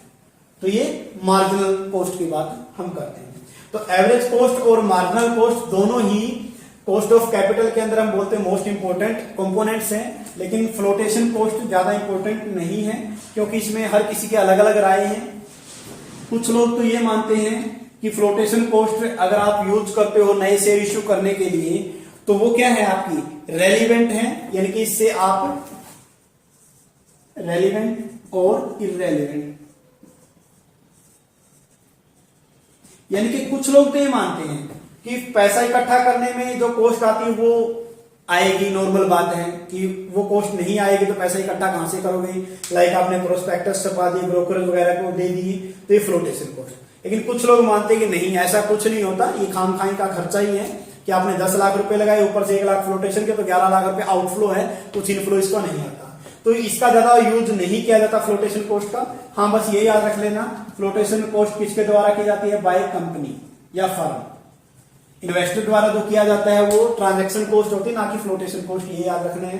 तो ये मार्जिनल कॉस्ट की बात हम करते हैं। तो एवरेज कॉस्ट और मार्जिनल कॉस्ट दोनों ही कॉस्ट ऑफ कैपिटल के अंदर हम बोलते हैं मोस्ट इंपोर्टेंट कंपोनेंट्स हैं, लेकिन फ्लोटेशन कॉस्ट ज्यादा इंपोर्टेंट नहीं है, क्योंकि इसमें हर किसी के अलग अलग राय हैं। कुछ लोग तो ये मानते हैं कि फ्लोटेशन कॉस्ट अगर आप यूज करते हो नए शेयर इश्यू करने के लिए, तो वो क्या है, आपकी रेलिवेंट है, यानी कि इससे आप रेलिवेंट और इररेलिवेंट, यानी कि कुछ लोग तो ये मानते हैं कि पैसा इकट्ठा करने में जो कॉस्ट आती है वो आएगी, नॉर्मल बात है कि वो कॉस्ट नहीं आएगी तो पैसा इकट्ठा कहां से करोगे, लाइक आपने प्रोस्पेक्टस छपा दिए, ब्रोकर वगैरह को दे दिए, तो ये फ्लोटेशन कॉस्ट। लेकिन कुछ लोग मानते हैं कि नहीं, ऐसा कुछ नहीं होता, ये खामखाई का खर्चा ही है, कि आपने 10 लाख रुपए लगाए, ऊपर से 1 लाख फ्लोटेशन के, तो 11 लाख रुपए आउटफ्लो है, कुछ इनफ्लो इसका नहीं आता। तो इसका ज्यादा यूज नहीं किया जाता फ्लोटेशन कॉस्ट का। हाँ, बस ये याद रख लेना, फ्लोटेशन कॉस्ट किसके द्वारा की जाती है? बाय कंपनी या फर्म। इन्वेस्टर द्वारा जो किया जाता है वो ट्रांजैक्शन कॉस्ट होती है, ना कि फ्लोटेशन कॉस्ट, ये याद रखना है।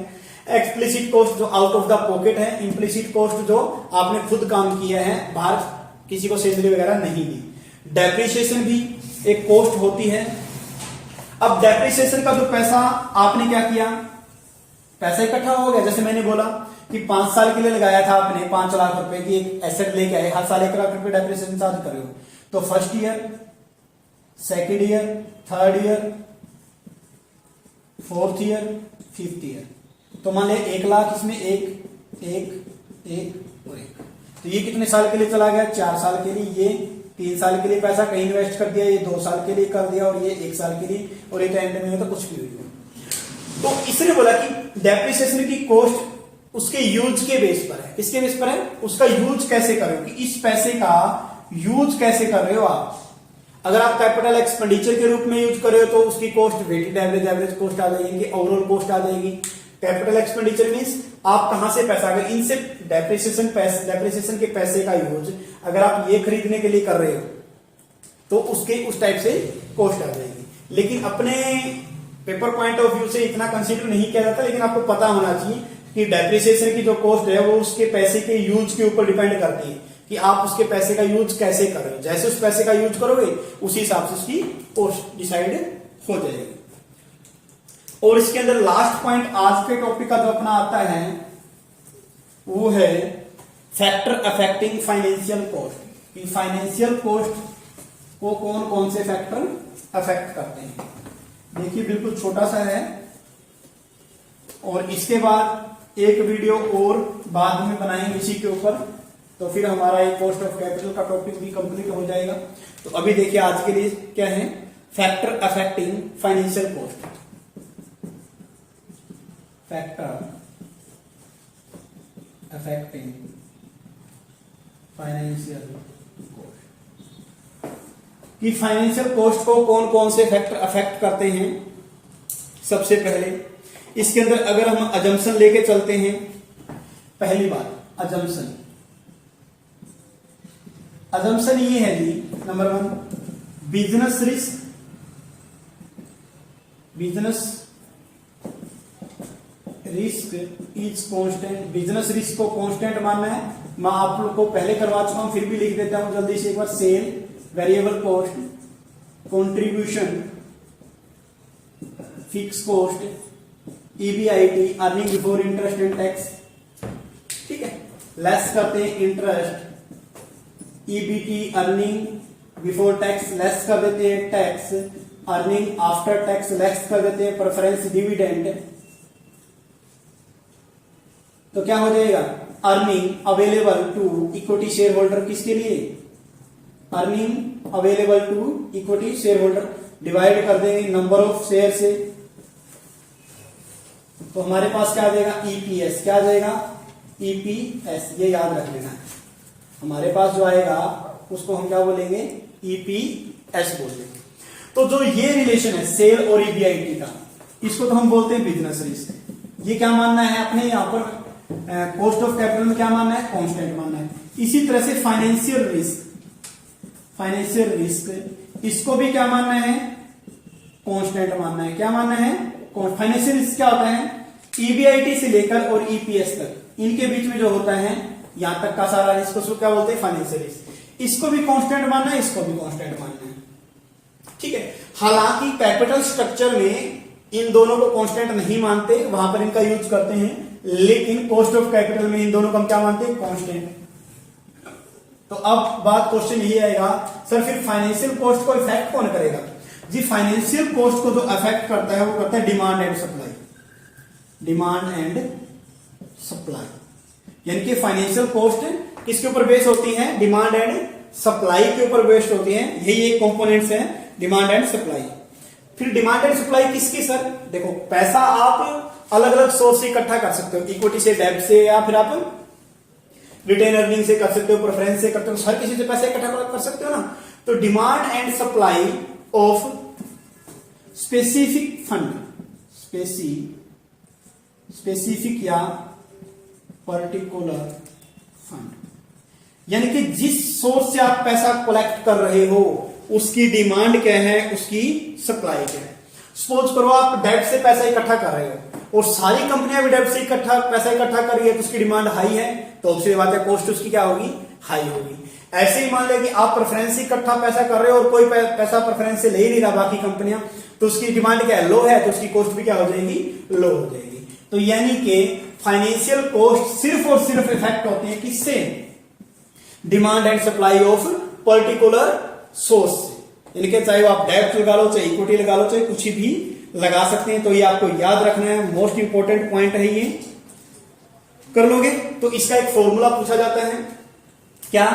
एक्सप्लिसिट कॉस्ट जो आउट ऑफ द पॉकेट है, इम्प्लिसिट कॉस्ट जो आपने खुद काम किया है, बाहर किसी को सैलरी वगैरह नहीं दी। डेप्रिसिएशन भी एक कॉस्ट होती है। अब डेप्रिसिएशन का जो पैसा आपने क्या किया, पैसा इकट्ठा हो गया, जैसे मैंने बोला कि 5 साल के लिए लगाया था आपने 5 लाख रुपए की एक एसेट लेके आए, हर साल 1 लाख रुपए डेप्रिसिएशन चार्ज कर रहे हो, तो first year, second year, third year, fourth year, fifth year, तो मान लिया 1 लाख, इसमें एक और एक, तो ये कितने साल के लिए चला गया? 4 साल के लिए। ये 3 साल के लिए पैसा कहीं इन्वेस्ट कर दिया, ये 2 साल के लिए कर दिया, और ये 1 साल के लिए, और ये एंड में तो कुछ भी हुई। तो इसने बोला कि डेप्रिसिएशन की कॉस्ट उसके यूज के बेस पर है। किसके बेस पर है? उसका यूज कैसे कर रहे हो, कि इस पैसे का यूज कैसे कर रहे हो आप। अगर आप कैपिटल एक्सपेंडिचर के रूप में यूज कर रहे हो तो उसकी कॉस्ट वेटेड एवरेज कॉस्ट आ जाएगी, ओवरऑल कॉस्ट आ जाएगी। कैपिटल एक्सपेंडिचर मींस आप कहां से पैसा, अगर इनसे डेप्रिसिएशन के पैसे का यूज अगर आप ये खरीदने के लिए कर रहे हो तो उसके उस टाइप से कॉस्ट आ जाएगी। लेकिन अपने पेपर पॉइंट ऑफ व्यू से इतना कंसीडर नहीं किया जाता, लेकिन आपको पता होना चाहिए कि डेप्रिसिएशन की जो कॉस्ट है वो उसके पैसे के यूज के ऊपर डिपेंड करती है कि आप उसके पैसे का यूज कैसे कर रहे हो। जैसे उस पैसे का यूज करोगे उसी हिसाब से उसकी कॉस्ट डिसाइड हो जाएगी। और इसके अंदर लास्ट पॉइंट आज के टॉपिक का जो अपना आता है वो है फैक्टर अफेक्टिंग फाइनेंशियल कॉस्ट, कि फाइनेंशियल कॉस्ट को कौन कौन से फैक्टर अफेक्ट करते हैं। देखिए बिल्कुल छोटा सा है, और इसके बाद एक वीडियो और बाद में बनाएंगे इसी के ऊपर, तो फिर हमारा एक कॉस्ट ऑफ कैपिटल का टॉपिक भी कंप्लीट हो जाएगा। तो अभी देखिए आज के लिए क्या है, factor affecting financial cost. Factor affecting financial cost, कि फाइनेंशियल कॉस्ट को कौन कौन से फैक्टर अफेक्ट करते हैं। सबसे पहले इसके अंदर अगर हम अजम्पशन लेके चलते हैं, पहली बात अजम्पशन ये है जी, number 1 business risk is constant. Business risk को कांस्टेंट मानना है, मैं आप लोग को पहले करवा चुका हूं, फिर भी लिख देता हूं जल्दी से एक बार। Sale, variable cost, contribution, fix cost, EBIT, earning before interest and tax, ठीक है, लेस करते हैं interest, EBT earning before tax less कर देते हैं, tax earning after tax less कर देते हैं, प्रेफरेंस डिविडेंड, तो क्या हो जाएगा, earning available to equity share holder, किसके लिए, earning available to equity share holder, divide कर देंगे नंबर ऑफ शेयर से, तो हमारे पास क्या आ जाएगा, ईपीएस, क्या आ जाएगा, ईपीएस, ये याद रख लेना। हमारे पास जो आएगा उसको हम क्या बोलेंगे, ईपीएस बोलेंगे। तो जो ये रिलेशन है सेल और ईबीआईटी का, इसको तो हम बोलते हैं बिजनेस रिस्क। ये क्या मानना है अपने यहां पर कॉस्ट ऑफ कैपिटल में क्या मानना है, कांस्टेंट मानना है। इसी तरह से फाइनेंशियल रिस्क इसको भी क्या मानना है, कांस्टेंट मानना है। क्या मानना है, फाइनेंशियल रिस्क क्या होता है, ईबीआईटी से लेकर और ईपीएस तक, इनके बीच में जो होता है यहां तक का सारा रिस्क, उसको क्या बोलते हैं, फाइनेंशियल रिस्क। इसको भी कांस्टेंट मानना है, इसको भी कांस्टेंट मानना है, ठीक है। हालांकि कैपिटल स्ट्रक्चर में इन दोनों को कांस्टेंट नहीं मानते, वहां पर इनका यूज करते हैं, लेकिन कॉस्ट ऑफ कैपिटल में इन दोनों को हम क्या मानते हैं, कांस्टेंट। तो अब बात क्वेश्चन यही आएगा, सर फिर फाइनेंशियल कॉस्ट को इफेक्ट कौन करेगा जी। फाइनेंशियल कॉस्ट को जो अफेक्ट करता है वो करता है डिमांड एंड सप्लाई, यानी कि फाइनेंशियल कॉस्ट किसके ऊपर बेस होती है, डिमांड एंड सप्लाई के ऊपर बेस्ड होती है। यही एक कंपोनेंट्स है डिमांड एंड सप्लाई। फिर डिमांड एंड सप्लाई किसकी, सर देखो पैसा आप अलग अलग सोर्स से इकट्ठा कर सकते हो, इक्विटी से, डेब्ट से, या फिर आप रिटेन अर्निंग से कर सकते हो, प्रेफरेंस से करते हो, हर किसी से पैसे इकट्ठा कर सकते हो ना। तो demand and supply of specific fund, specific या पर्टिकुलर फंड, यानी कि जिस सोर्स से आप पैसा कलेक्ट कर रहे हो उसकी डिमांड क्या है, उसकी सप्लाई क्या है। सपोज करो आप डेब्ट से पैसा इकट्ठा कर रहे हो और सारी कंपनियां भी डेब्ट से पैसा इकट्ठा कर रही है, तो उसकी डिमांड हाई है, तो ऑब्वियसली बात है कॉस्ट उसकी क्या होगी, हाई होगी। ऐसे ही मान ले कि आप प्रेफरेंस से इकट्ठा पैसा कर रहे हो और कोई पैसा प्रेफरेंस से ले ही नहीं रहा बाकी कंपनियां, तो उसकी डिमांड क्या है, लो है, तो उसकी कॉस्ट भी क्या हो जाएगी, लो हो जाएगी। तो यानी कि फाइनेंशियल कॉस्ट सिर्फ और सिर्फ इफेक्ट होते हैं किससे, demand and supply of particular source से। यानी कि चाहे आप डेब्ट लगा लो, चाहे इक्विटी लगा लो, चाहे कुछ भी लगा सकते हैं। तो ये आपको याद रखना है, मोस्ट इंपोर्टेंट पॉइंट है ये, कर लोगे। तो इसका एक फॉर्मूला पूछा जाता है क्या,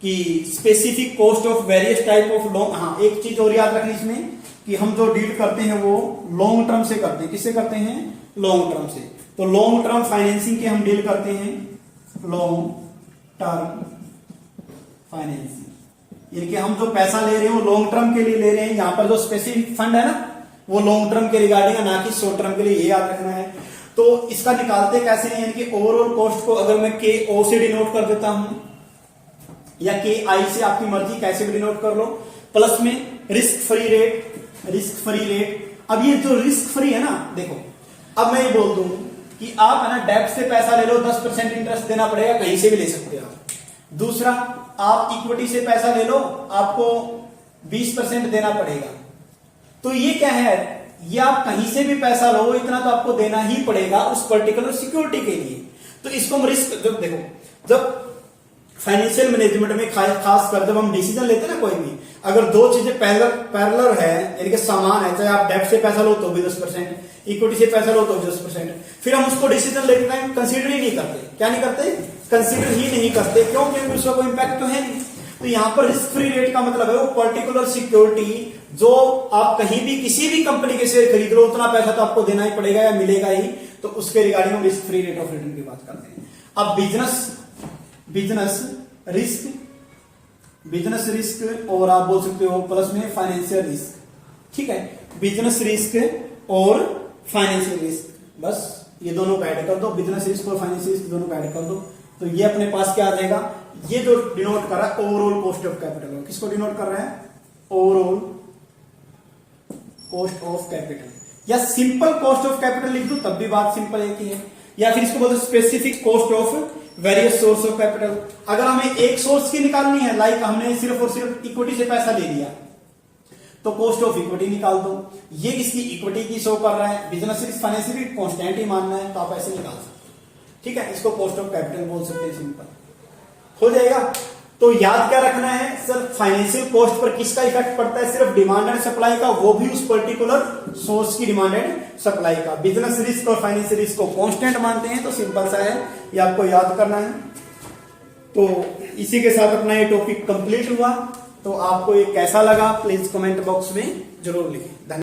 कि specific cost of various type of long, हाँ एक चीज और याद रखनी इसमें कि हम जो डील करते हैं वो लॉन्ग टर्म से करते हैं। किससे करते हैं, लॉन्ग टर्म से। तो लॉन्ग टर्म फाइनेंसिंग के हम डील करते हैं, लॉन्ग टर्म फाइनेंसिंग, यानी कि हम जो पैसा ले रहे हैं वो लॉन्ग टर्म के लिए ले रहे हैं। यहां पर जो स्पेसिफिक फंड है ना, वो लॉन्ग टर्म के रिगार्डिंग है, ना कि शॉर्ट टर्म के लिए, ये याद रखना है। तो इसका निकालते कैसे हैं, यानी कि ओवरऑल कॉस्ट को अगर मैं के ओ से डिनोट कर देता हूं या के आई से, आपकी मर्जी कैसे भी डिनोट कर लो, प्लस में रिस्क फ्री रेट। अब ये जो रिस्क फ्री है ना, देखो अब मैं ये बोल दूं कि आप है ना डेब्ट से पैसा ले लो, 10% इंटरेस्ट देना पड़ेगा, कहीं से भी ले सकते हो आप। दूसरा, आप इक्विटी से पैसा ले लो, आपको 20% देना पड़ेगा। तो ये क्या है, ये आप कहीं से भी पैसा लो, इतना तो आपको देना ही पड़ेगा उस पर्टिकुलर सिक्योरिटी के लिए। तो इसको हम रिस्क, जब देखो, जब फाइनेंशियल मैनेजमेंट में खास कर जब हम डिसीजन लेते हैं ना कोई भी, अगर दो चीजें पैरेलल है, यानी कि समान है, चाहे आप डेब्ट से पैसा लो तो भी 10%, इक्विटी से पैसा लो तो भी 10%, फिर हम उसको डिसीजन लेते टाइम कंसीडर ही नहीं करते। क्या नहीं करते, कंसीडर ही नहीं करते। क्यों, क्योंकि उसका कोई इंपैक्ट तो है नहीं। तो यहां पर रिस्क फ्री रेट का मतलब है वो पर्टिकुलर सिक्योरिटी जो आप कहीं भी किसी भी कंपनी के शेयर खरीद लो, उतना पैसा तो आपको देना ही पड़ेगा या मिलेगा ही, तो उसके रिगार्डिंग हम risk free rate of return की बात करते हैं। अब बिजनेस रिस्क और आप बोल सकते हो प्लस में फाइनेंशियल रिस्क, ठीक है। बिजनेस रिस्क और फाइनेंशियल रिस्क, बस ये दोनों को ऐड कर दो, बिजनेस रिस्क और फाइनेंशियल रिस्क दोनों को ऐड कर दो, तो ये अपने पास क्या आ जाएगा, ये जो डिनोट कर रहा है ओवरऑल कॉस्ट ऑफ कैपिटल। किसको डिनोट कर रहा है, ओवरऑल कॉस्ट ऑफ कैपिटल, या सिंपल कॉस्ट ऑफ कैपिटल लिख दो तब भी बात सिंपल एक ही है, या फिर इसको बोलते specific cost of various source of capital. अगर हमें एक सोर्स की निकालनी है, लाइक हमने सिर्फ और सिर्फ इक्विटी से पैसा ले लिया, तो कॉस्ट ऑफ इक्विटी निकाल दो। ये किसकी, इक्विटी की शो कर रहा है, business risk financial risk constant ही मानना है, तो आप ऐसे निकाल सकते हो, ठीक है। इसको कॉस्ट ऑफ कैपिटल बोल सकते हैं, सिंपल हो जाएगा। तो याद क्या रखना है सर, फाइनेंशियल कॉस्ट पर किसका इफेक्ट पड़ता है, सिर्फ डिमांड एंड सप्लाई का, वो भी उस पर्टिकुलर सोर्स की डिमांड एंड सप्लाई का। बिजनेस रिस्क और फाइनेंशियल रिस्क को कांस्टेंट मानते हैं, तो सिंपल सा है, ये आपको याद करना है। तो इसी के साथ अपना ये टॉपिक कंप्लीट हुआ। तो आपको ये कैसा लगा प्लीज कमेंट बॉक्स में जरूर लिखें। धन्यवाद।